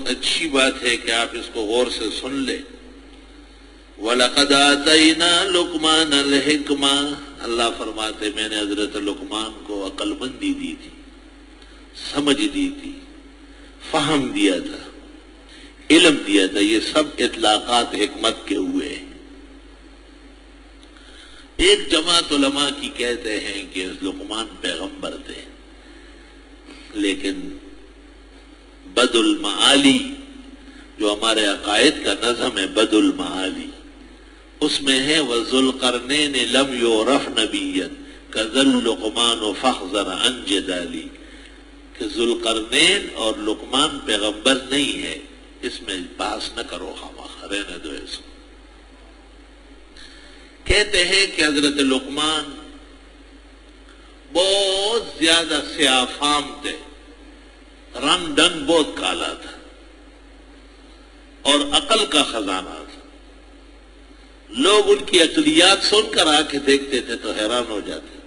بہت اچھی بات ہے کہ آپ اس کو غور سے سن لیں۔ وَلَقَدْ آتَيْنَا لُقْمَانَ الْحِكْمَةَ، اللہ فرماتے میں نے حضرت لقمان کو عقل مندی دی تھی، سمجھ دی تھی، فہم دیا تھا، علم دیا تھا۔ یہ سب اطلاقات حکمت کے ہوئے ہیں۔ ایک جماعت علماء کی کہتے ہیں کہ لقمان پیغمبر تھے، لیکن بد المعالی جو ہمارے عقائد کا نظم ہے، بد المعالی، اس میں ہے وَذُو الْقَرْنَيْنِ لَمْ يُعْرَفْ نَبِيًّا كَذَا لُقْمَانُ فَاحْذَرْ عَنْ جِدَالِي، کہ ذوالقرنین اور لقمان پیغمبر نہیں ہے، اس میں بحث نہ کرو، خامخواہ رہنے دو اس کو۔ کہتے ہیں کہ حضرت لقمان بہت زیادہ سیاہ فام تھے، رنگ ڈنگ بہت کالا تھا اور عقل کا خزانہ تھا۔ لوگ ان کی عقلیات سن کر آ کے دیکھتے تھے تو حیران ہو جاتے،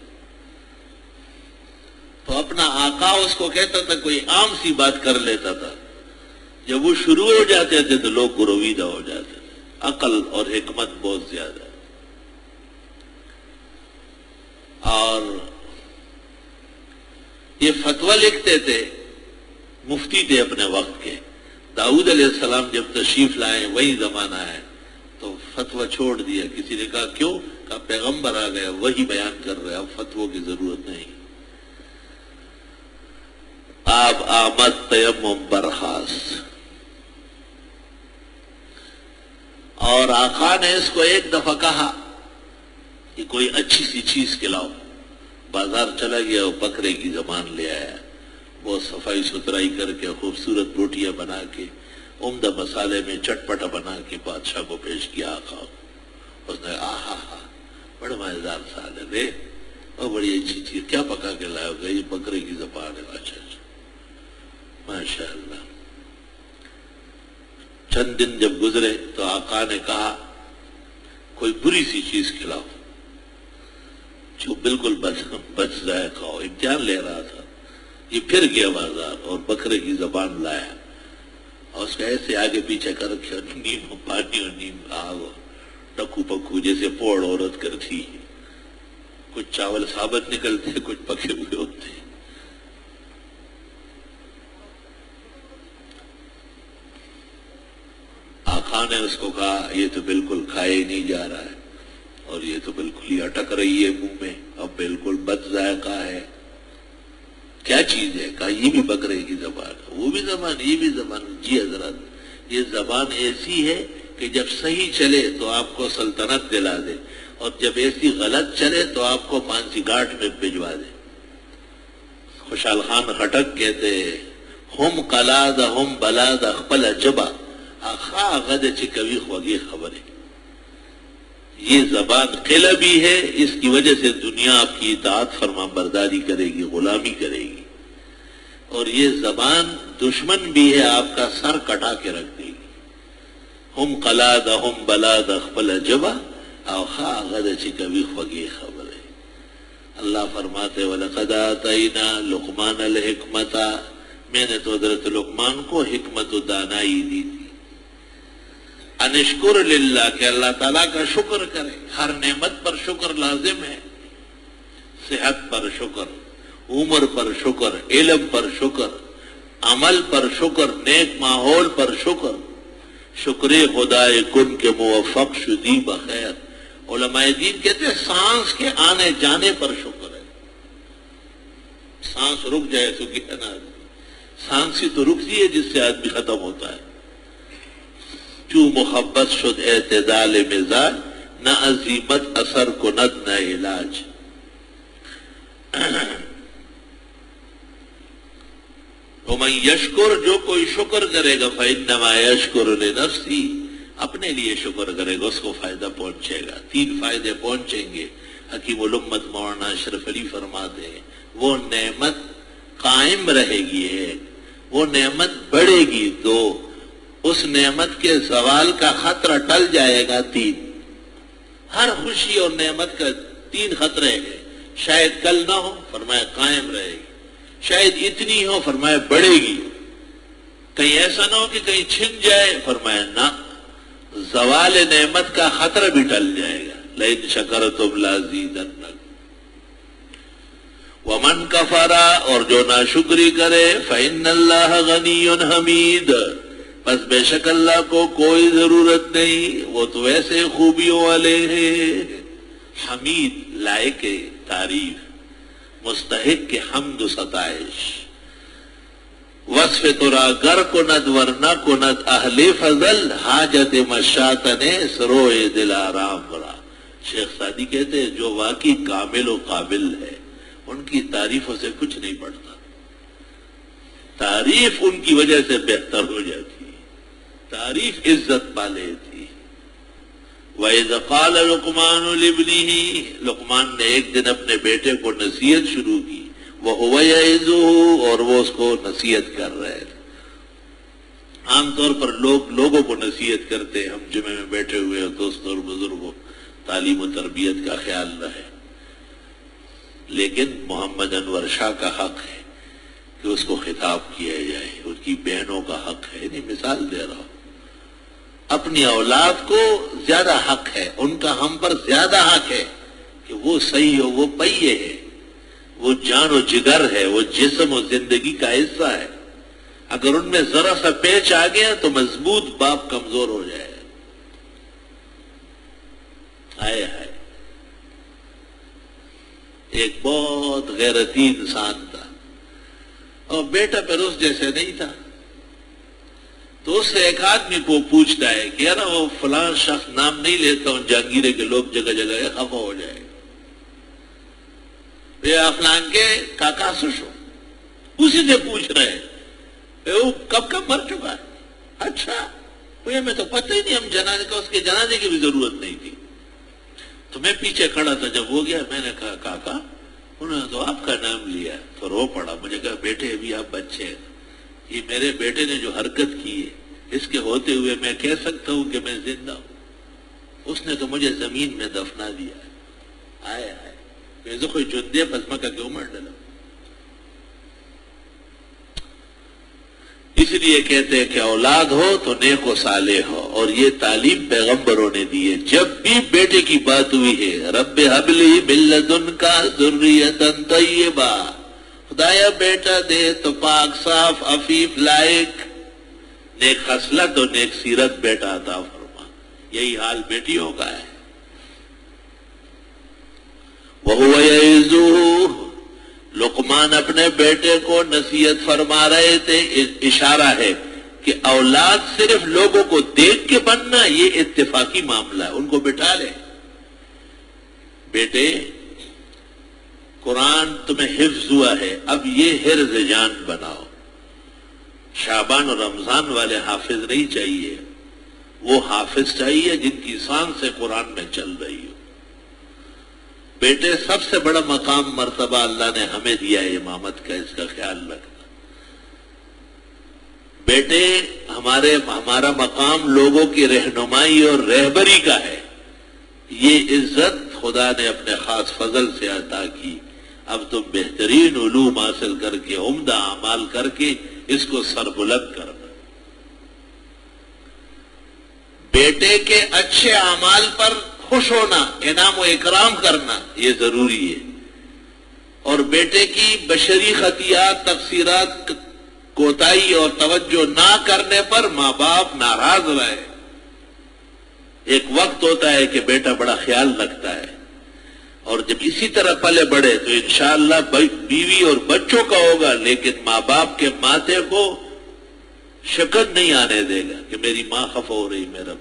تو اپنا آقا اس کو کہتا تھا، کوئی عام سی بات کر لیتا تھا، جب وہ شروع ہو جاتے تھے تو لوگ گرویدہ ہو جاتے تھے۔ عقل اور حکمت بہت زیادہ ہے۔ اور یہ فتویٰ لکھتے تھے، مفتی تھے اپنے وقت کے۔ داؤد علیہ السلام جب تشریف لائے، وہی زمانہ ہے، تو فتویٰ چھوڑ دیا۔ کسی نے کہا کیوں؟ کہا پیغمبر آ گیا، وہی بیان کر رہے، اب فتووں کی ضرورت نہیں۔ آپ آمد تیمم برخاست، اور آقا نے اس کو ایک دفعہ کہا کہ کوئی اچھی سی چیز کھلاؤ۔ بازار چلا گیا، وہ بکرے کی زبان لے آیا، بہت صفائی ستھرائی کر کے خوبصورت روٹیاں بنا کے عمدہ مسالے میں چٹپٹا بنا کے بادشاہ کو پیش کیا آقا۔ اس نے آہا ہا، بڑا مزیدار سال ہے رے، اور بڑی اچھی چیز، کیا پکا کے لایا ہوگا؟ یہ بکرے کی زبان ہے۔ اچھا اچھا، ماشاء اللہ۔ چند دن جب گزرے تو آقا نے کہا کوئی بری سی چیز کھلاؤ جو بالکل بچ ذائقہ ہو۔ امتحان لے رہا تھا، یہ پھر گیا بازار اور بکرے کی زبان لایا، اور اس کا ایسے آگے پیچھے کر کے نیم پانی اور نیم آگ، ٹکو پکو جیسے پوڑ عورت کرتی، کچھ چاول ثابت نکلتے، کچھ پکے ہوئے ہوتے۔ آقا نے اس کو کہا یہ تو بالکل کھائے ہی نہیں جا رہا ہے، اور یہ تو بالکل ہی اٹک رہی ہے منہ میں، اب بالکل بد ذائقہ ہے۔ کیا چیز ہے؟ کہا یہ بھی بکرے کی زبان ہے، وہ بھی زبان، یہ بھی زبان۔ جی حضرت، یہ زبان ایسی ہے کہ جب صحیح چلے تو آپ کو سلطنت دلا دے، اور جب ایسی غلط چلے تو آپ کو پانسی گھاٹ میں بھجوا دے۔ خوشحال خان خٹک کہتے ہیں، ہم قلاد ہم بلاد اخپل جبا آخا غد چکوی خوگی خبریں۔ یہ زبان قلعہ بھی ہے، اس کی وجہ سے دنیا آپ کی اطاعت فرما برداری کرے گی، غلامی کرے گی، اور یہ زبان دشمن بھی ہے، آپ کا سر کٹا کے رکھ دے گی۔ ہم قلاد ہم بلاد اخپل جبا آخا غد چکوی خوگی خبریں۔ اللہ فرماتے وَلَقَدْ آتَيْنَا لُقْمَانَ الْحِكْمَةَ، میں نے تو حضرت لقمان کو حکمت و دانائی دی تھی۔ انشکر للہ، کہ اللہ تعالیٰ کا شکر کرے، ہر نعمت پر شکر لازم ہے۔ صحت پر شکر، عمر پر شکر، علم پر شکر، عمل پر شکر، نیک ماحول پر شکر، شکر خدائے کن کے موفق شدی بخیر۔ علماء دین کہتے ہیں سانس کے آنے جانے پر شکر ہے۔ سانس رک جائے تو کیا نا، سانس ہی تو رکتی ہے جس سے آدمی ختم ہوتا ہے۔ چو محبت شد اعتدال مزاج، نہ عزیمت اثر کند نہ علاج۔ ومن یشکر، جو کوئی شکر کرے گا، فإنما یشکر لنفسہ، اپنے لیے شکر کرے گا، اس کو فائدہ پہنچے گا۔ تین فائدے پہنچیں گے۔ حکیم الامت مولانا اشرف علی فرماتے ہیں وہ نعمت قائم رہے گی ایک، وہ نعمت بڑھے گی دو، اس نعمت کے زوال کا خطرہ ٹل جائے گا تین۔ ہر خوشی اور نعمت کا تین خطرے ہیں، شاید کل نہ ہو، فرمایا قائم رہے گی، شاید اتنی ہو، فرمایا بڑھے گی، کہیں ایسا نہ ہو کہ کہیں چھن جائے. فرمایا نہ، زوال نعمت کا خطرہ بھی ٹل جائے گا. لئن شکرتم لازیدنکم ومن کفر، اور جو ناشکری کرے فإن اللہ غنی حمید، بس بے شک اللہ کو کوئی ضرورت نہیں، وہ تو ایسے خوبیوں والے ہیں. حمید لائق تعریف، مستحق کے حمد و ستائش. وصف ترا گر کند ورنہ کند اہل فضل، حاجت مشاتن سروئے دل آرام را. شیخ سعدی کہتے ہیں جو واقعی کامل و قابل ہے ان کی تعریفوں سے کچھ نہیں پڑتا، تعریف ان کی وجہ سے بہتر ہو جاتی ہے، تعریف عزت پا لیتی. وَإِذْ قَالَ لُقْمَانُ لِابْنِهِ، لقمان نے ایک دن اپنے بیٹے کو نصیحت شروع کی. وَهُوَ يَعِظُهُ، اور وہ اس کو نصیحت کر رہے تھے. عام طور پر لوگوں کو نصیحت کرتے ہیں. ہم جمعے میں بیٹھے ہوئے ہیں، دوستوں اور بزرگوں، تعلیم و تربیت کا خیال رہے. لیکن محمد انور شاہ کا حق ہے کہ اس کو خطاب کیا جائے، ان کی بہنوں کا حق ہے. نہیں، مثال دے رہا ہوں. اپنی اولاد کو زیادہ حق ہے، ان کا ہم پر زیادہ حق ہے کہ وہ صحیح ہو. وہ پہیے ہے، وہ جان و جگر ہے، وہ جسم و زندگی کا حصہ ہے. اگر ان میں ذرا سا پیچ آ گیا تو مضبوط باپ کمزور ہو جائے. آئے ہائے، ایک بہت غیرتی انسان تھا اور بیٹا پھر اس جیسے نہیں تھا. تو اس سے ایک آدمی کو پوچھتا ہے کہ یار وہ فلاں شخص، نام نہیں لیتا ہوں، جہانگیرے کے لوگ جگہ جگہ خفا ہو جائے. فلان کے کاکا سشو اسی سے پوچھ رہے ہیں وہ کب مر چکا ہے. اچھا، ہمیں تو پتہ ہی نہیں، ہم جنازے کا، اس کے جنازے کی بھی ضرورت نہیں تھی. تو میں پیچھے کھڑا تھا، جب وہ گیا میں نے کہا کاکا، انہوں نے تو آپ کا نام لیا. تو رو پڑا. مجھے کہا بیٹے ابھی آپ بچے ہیں، یہ میرے بیٹے نے جو حرکت کی ہے اس کے ہوتے ہوئے میں کہہ سکتا ہوں کہ میں زندہ ہوں. اس نے تو مجھے زمین میں دفنا دیا. آئے آئے کوئی جندے پسما کا کیوں مر ڈالا. اس لیے کہتے ہیں کہ اولاد ہو تو نیک و صالح ہو، اور یہ تعلیم پیغمبروں نے دی ہے. جب بھی بیٹے کی بات ہوئی ہے، رب ہب لی من لدنک ذریۃ طیبہ، خدایا بیٹا دے تو پاک صاف عفیف لائق، نیک خصلت اور نیک سیرت بیٹا عطا فرما. یہی حال بیٹیوں کا ہے. وَهُوَ يَعِظُهُ، لقمان اپنے بیٹے کو نصیحت فرما رہے تھے. اشارہ ہے کہ اولاد صرف لوگوں کو دیکھ کے بننا یہ اتفاقی معاملہ ہے. ان کو بٹھا لیں، بیٹے قرآن تمہیں حفظ ہوا ہے، اب یہ حرز جان بناؤ. شعبان اور رمضان والے حافظ نہیں چاہیے، وہ حافظ چاہیے جن کی سانس سے قرآن میں چل رہی ہو. بیٹے سب سے بڑا مقام مرتبہ اللہ نے ہمیں دیا ہے امامت کا، اس کا خیال رکھنا. بیٹے ہمارا مقام لوگوں کی رہنمائی اور رہبری کا ہے. یہ عزت خدا نے اپنے خاص فضل سے عطا کی. اب تم بہترین علوم حاصل کر کے، عمدہ اعمال کر کے اس کو سربلند کرنا. بیٹے کے اچھے اعمال پر خوش ہونا، انعام و اکرام کرنا یہ ضروری ہے. اور بیٹے کی بشری خطیات، تقصیرات، کوتاہی اور توجہ نہ کرنے پر ماں باپ ناراض رہے. ایک وقت ہوتا ہے کہ بیٹا بڑا خیال رکھتا ہے، اور جب اسی طرح پلے بڑھے تو انشاءاللہ بیوی اور بچوں کا ہوگا، لیکن ماں باپ کے ماتھے کو شکن نہیں آنے دے گا کہ میری ماں خفا ہو رہی، میرا